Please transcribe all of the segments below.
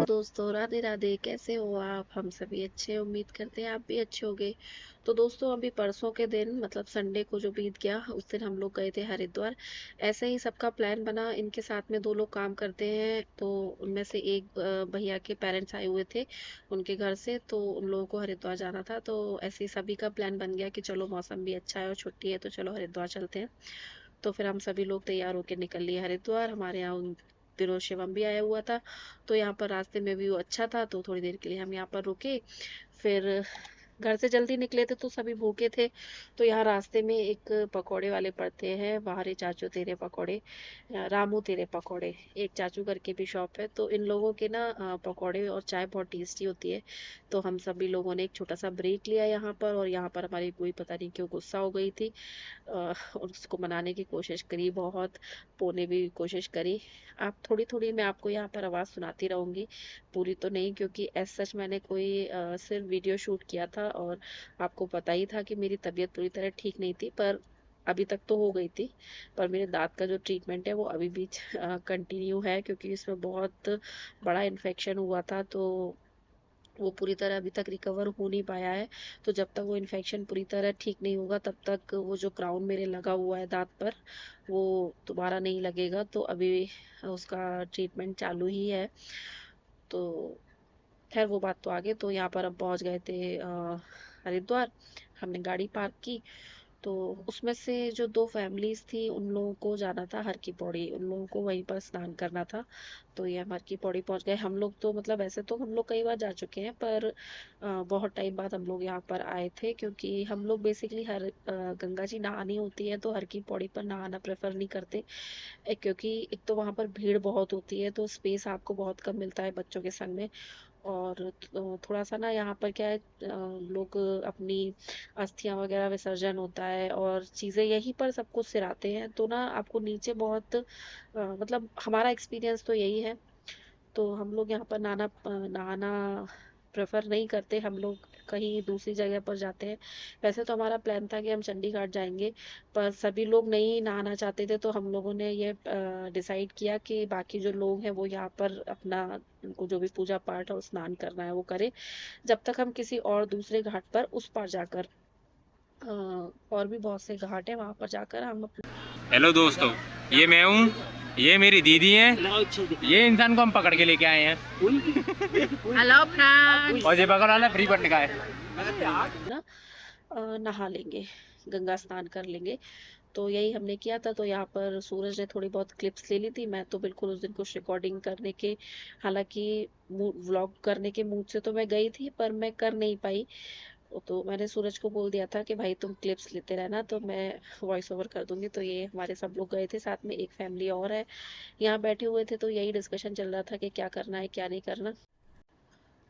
दोस्तों राधे राधे, कैसे हो आप? हम सभी अच्छे, उम्मीद करते हैं आप भी अच्छे होंगे। तो दोस्तों अभी परसों के दिन मतलब संडे को जो बीत गया उस दिन हम लोग गए थे हरिद्वार। ऐसे ही सबका प्लान बना। इनके साथ में दो लोग काम करते हैं, तो उनमें से एक भैया के पेरेंट्स आए हुए थे उनके घर से, तो उन लोगों को हरिद्वार जाना था। तो ऐसे ही सभी का प्लान बन गया कि चलो मौसम भी अच्छा है और छुट्टी है तो चलो हरिद्वार चलते हैं। तो फिर हम सभी लोग तैयार होकर निकल लिए हरिद्वार। हमारे यहाँ उन दिनों शिवम भी आया हुआ था, तो यहाँ पर रास्ते में व्यू अच्छा था तो थोड़ी देर के लिए हम यहाँ पर रुके। फिर घर से जल्दी निकले थे तो सभी भूखे थे। तो यहाँ रास्ते में एक पकौड़े वाले पड़ते हैं, बाहरी चाचू तेरे पकौड़े, रामू तेरे पकौड़े, एक चाचू करके भी शॉप है। तो इन लोगों के ना पकौड़े और चाय बहुत टेस्टी होती है। तो हम सभी लोगों ने एक छोटा सा ब्रेक लिया यहाँ पर, और यहाँ पर हमारी कोई पता नहीं क्यों गुस्सा हो गई थी। और उसको मनाने की कोशिश करी बहुत, पोने भी कोशिश करी। आप थोड़ी थोड़ी मैं आपको यहाँ पर आवाज़ सुनाती रहूँगी, पूरी तो नहीं, क्योंकि एज सच मैंने कोई सिर्फ वीडियो शूट किया था और आपको पता ही था कि मेरी तबीयत पूरी तरह ठीक नहीं थी। पर अभी तक तो हो गई थी, पर मेरे दांत का जो ट्रीटमेंट है वो अभी भी कंटिन्यू है, क्योंकि इसमें बहुत बड़ा इन्फेक्शन हुआ था। तो वो पूरी तरह अभी तक रिकवर हो नहीं पाया है। तो जब तक वो इन्फेक्शन पूरी तरह ठीक नहीं होगा तब तक वो जो क्राउन मेरे लगा हुआ है दांत पर, वो दोबारा नहीं लगेगा। तो अभी उसका ट्रीटमेंट चालू ही है। तो खैर वो बात तो आगे। तो यहाँ पर हम पहुँच गए थे हरिद्वार। हमने गाड़ी पार्क की, तो उसमें से जो दो फैमिलीज थी उन लोगों को जाना था हर की पौड़ी, उन लोगों को वहीं पर स्नान करना था। तो ये हम हर की पौड़ी पहुंच गए। हम लोग तो मतलब ऐसे तो हम लोग कई बार जा चुके हैं, पर बहुत टाइम बाद हम लोग यहाँ पर आए थे, क्योंकि हम लोग बेसिकली गंगा जी नहानी होती है तो हर की पौड़ी पर नहाना प्रेफर नहीं करते। क्योंकि एक तो वहाँ पर भीड़ बहुत होती है तो स्पेस आपको बहुत कम मिलता है बच्चों के संग में। और थोड़ा सा ना यहाँ पर क्या है, लोग अपनी अस्थियां वगैरह विसर्जन होता है और चीजें यहीं पर सब कुछ सिराते हैं, तो ना आपको नीचे बहुत मतलब हमारा एक्सपीरियंस तो यही है। तो हम लोग यहाँ पर नहाना प्रेफर नहीं करते, हम लोग कहीं दूसरी जगह पर जाते हैं। वैसे तो हमारा प्लान था कि हम चंडीगढ़ जाएंगे, पर सभी लोग नहीं नहाना चाहते थे, तो हम लोगों ने ये डिसाइड किया कि बाकी जो लोग हैं वो यहाँ पर अपना, उनको जो भी पूजा पाठ और स्नान करना है वो करें, जब तक हम किसी और दूसरे घाट पर उस पार जाकर और भी बहुत से घाट है वहां पर जाकर हम हेलो दोस्तों, ये मैं हूँ, ये मेरी दीदी है। ये इंसान को हम पकड़ के लेके आए हैं। हेलो फ्रेंड्स, और ये पकड़ वाला फ्री पढ़ने का है। ना नहा लेंगे, गंगा स्नान कर लेंगे। तो यही हमने किया था। तो यहाँ पर सूरज ने थोड़ी बहुत क्लिप्स ले ली थी। मैं तो बिल्कुल उस दिन कुछ रिकॉर्डिंग करने के, हालांकि व्लॉग करने के मूड से तो मैं गई थी पर मैं कर नहीं पाई। तो मैंने सूरज को बोल दिया था कि भाई तुम क्लिप्स लेते रहना, तो मैं वॉइस ओवर कर दूंगी। तो ये हमारे सब लोग गए थे साथ में, एक फैमिली और है यहाँ बैठे हुए थे। तो यही डिस्कशन चल रहा था कि क्या करना है क्या नहीं करना।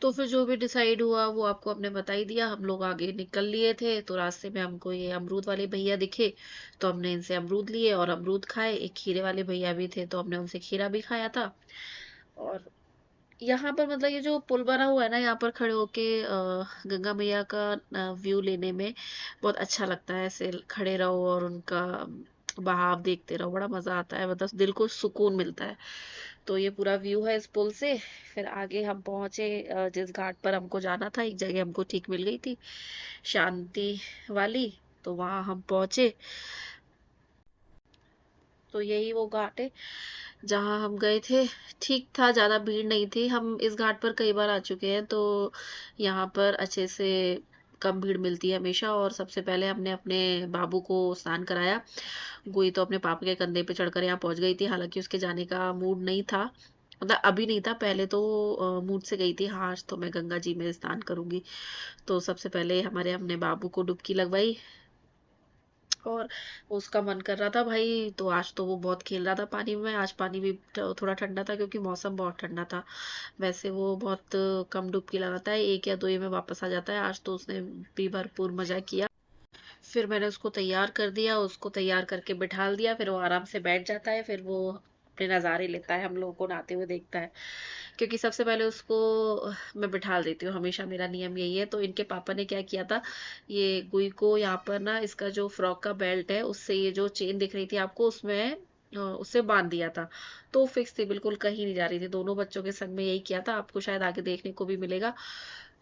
तो फिर जो भी डिसाइड हुआ वो आपको हमने बता ही दिया। हम लोग आगे निकल लिए थे तो रास्ते में हमको ये अमरूद वाले भैया दिखे, तो हमने इनसे अमरूद लिए और अमरूद खाए। एक खीरे वाले भैया भी थे तो हमने उनसे खीरा भी खाया था। और यहाँ पर मतलब ये जो पुल बना हुआ है ना, यहाँ पर खड़े होके गंगा मैया का व्यू लेने में बहुत अच्छा लगता है। ऐसे खड़े रहो और उनका बहाव देखते रहो, बड़ा मजा आता है, मतलब दिल को सुकून मिलता है। तो ये पूरा व्यू है इस पुल से। फिर आगे हम पहुंचे, जिस घाट पर हमको जाना था एक जगह हमको ठीक मिल गई थी, शांति वाली। तो वहां हम पहुंचे। तो यही वो घाट है जहाँ हम गए थे। ठीक था, ज्यादा भीड़ नहीं थी। हम इस घाट पर कई बार आ चुके हैं, तो यहाँ पर अच्छे से कम भीड़ मिलती है हमेशा। और सबसे पहले हमने अपने बाबू को स्नान कराया। गुई तो अपने पापा के कंधे पे चढ़कर यहाँ पहुंच गई थी, हालांकि उसके जाने का मूड नहीं था, मतलब अभी नहीं था, पहले तो मूड से गई थी। हाँ आज तो मैं गंगा जी में स्नान करूंगी। तो सबसे पहले हमारे हमने बाबू को डुबकी लगवाई। और उसका मन कर रहा था भाई, तो आज तो वो बहुत खेल रहा था पानी में। आज पानी भी थोड़ा ठंडा था क्योंकि मौसम बहुत ठंडा था। वैसे वो बहुत कम डुबकी लगाता है, एक या दो ही में वापस आ जाता है। आज तो उसने भी भरपूर मजा किया। फिर मैंने उसको तैयार कर दिया, उसको तैयार करके बिठा दिया। फिर वो आराम से बैठ जाता है, फिर वो अपने नज़ारे लेता है, हम लोगों को नहाते हुए देखता है। क्योंकि सबसे पहले उसको मैं बिठा देती हूँ, हमेशा मेरा नियम यही है। तो इनके पापा ने क्या किया था, ये गुई को यहाँ पर ना, इसका जो फ्रॉक का बेल्ट है उससे ये जो चेन दिख रही थी आपको उसमें उससे बांध दिया था। तो फिक्स थी, बिल्कुल कहीं नहीं जा रही थी। दोनों बच्चों के संग में यही किया था, आपको शायद आगे देखने को भी मिलेगा।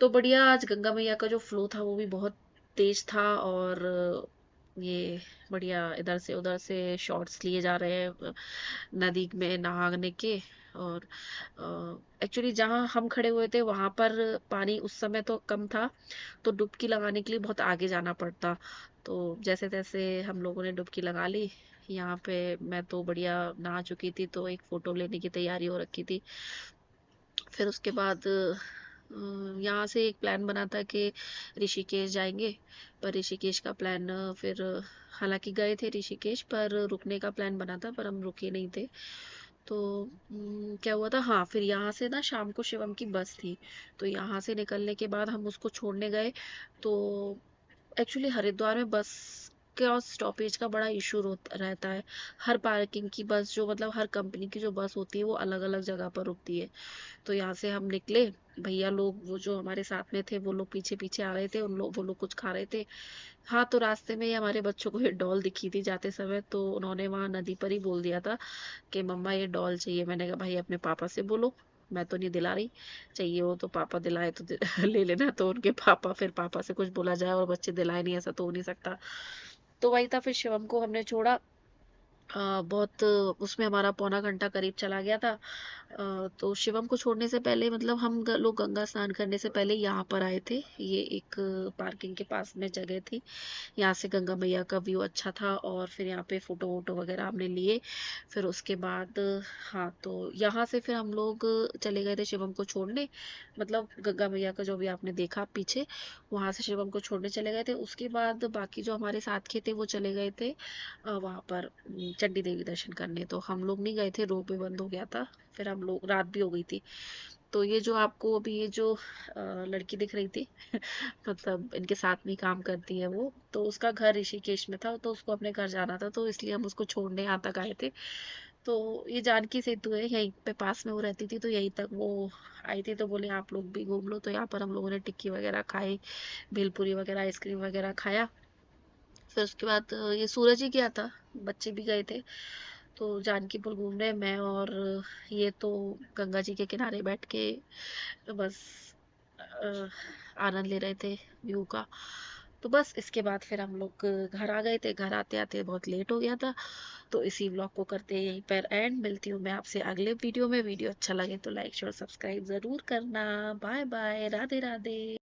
तो बढ़िया, आज गंगा मैया का जो फ्लो था वो भी बहुत तेज था, और ये बढ़िया इधर से उधर से शॉट्स लिए जा रहे हैं नदी में नहाने के। और एक्चुअली जहाँ हम खड़े हुए थे वहां पर पानी उस समय तो कम था, तो डुबकी लगाने के लिए बहुत आगे जाना पड़ता। तो जैसे तैसे हम लोगों ने डुबकी लगा ली। यहाँ पे मैं तो बढ़िया नहा चुकी थी, तो एक फोटो लेने की तैयारी हो रखी थी। फिर उसके बाद यहाँ से एक प्लान बना था कि ऋषिकेश जाएंगे, पर ऋषिकेश का प्लान फिर हालांकि गए थे ऋषिकेश, पर रुकने का प्लान बना था पर हम रुके नहीं थे। तो क्या हुआ था, हाँ, फिर यहाँ से ना शाम को शिवम की बस थी, तो यहाँ से निकलने के बाद हम उसको छोड़ने गए। तो एक्चुअली हरिद्वार में बस का स्टॉपेज का बड़ा इशू रहता है। हर पार्किंग की बस जो मतलब हर कंपनी की जो बस होती है वो अलग अलग जगह पर रुकती है। तो यहाँ से हम निकले, भैया लोग वो जो हमारे साथ में थे वो लोग पीछे पीछे आ रहे थे, उन लोग वो लोग कुछ खा रहे थे। हाँ, तो रास्ते में ही हमारे बच्चों को ये डॉल दिखी थी जाते समय, तो उन्होंने वहां नदी पर ही बोल दिया था कि मम्मा ये डॉल चाहिए। मैंने कहा भाई अपने पापा से बोलो, मैं तो नहीं दिला रही, चाहिए हो तो पापा दिलाए तो ले लेना। तो उनके पापा, फिर पापा से कुछ बोला जाए और बच्चे दिलाए नहीं, ऐसा तो हो नहीं सकता। तो वही था, फिर शिवम को हमने छोड़ा। बहुत उसमें हमारा पौना घंटा करीब चला गया था। तो शिवम को छोड़ने से पहले मतलब हम लोग गंगा स्नान करने से पहले यहाँ पर आए थे। ये एक पार्किंग के पास में जगह थी, यहाँ से गंगा मैया का व्यू अच्छा था, और फिर यहाँ पे फोटो वोटो वगैरह हमने लिए। फिर उसके बाद हाँ, तो यहाँ से फिर हम लोग चले गए थे शिवम को छोड़ने, मतलब गंगा मैया का जो भी आपने देखा पीछे, वहां से शिवम को छोड़ने चले गए थे। उसके बाद बाकी जो हमारे साथ के थे वो चले गए थे वहां पर चंडी देवी दर्शन करने। तो हम लोग नहीं गए थे, रोप वे बंद हो गया था, फिर हम लोग, रात भी हो गई थी। तो ये जो आपको अभी ये जो लड़की दिख रही थी मतलब इनके साथ में ही काम करती है वो, तो उसका घर ऋषिकेश में था, तो उसको अपने घर जाना था, तो इसलिए हम उसको छोड़ने यहाँ तक आए थे। तो ये जानकी सेतु है, यहीं पे पास में वो रहती थी, तो यहीं तक वो आई थी, तो बोले आप लोग भी घूम लो। तो यहाँ पर हम लोगों ने टिक्की वगैरह खाई, भेलपूरी वगैरह, आइसक्रीम वगैरह खाया। फिर उसके बाद ये सूरज ही गया था, बच्चे भी गए थे। तो जानकी पुल घूम रहे, मैं और ये तो गंगा जी के किनारे बैठ के बस अ, आनंद ले रहे थे व्यू का। तो बस इसके बाद फिर हम लोग घर आ गए थे। घर आते आते बहुत लेट हो गया था। तो इसी व्लॉग को करते हैं यहीं पर एंड। मिलती हूँ मैं आपसे अगले वीडियो में। वीडियो अच्छा लगे तो लाइक शेयर सब्सक्राइब जरूर करना। Bye bye, Radhe Radhe.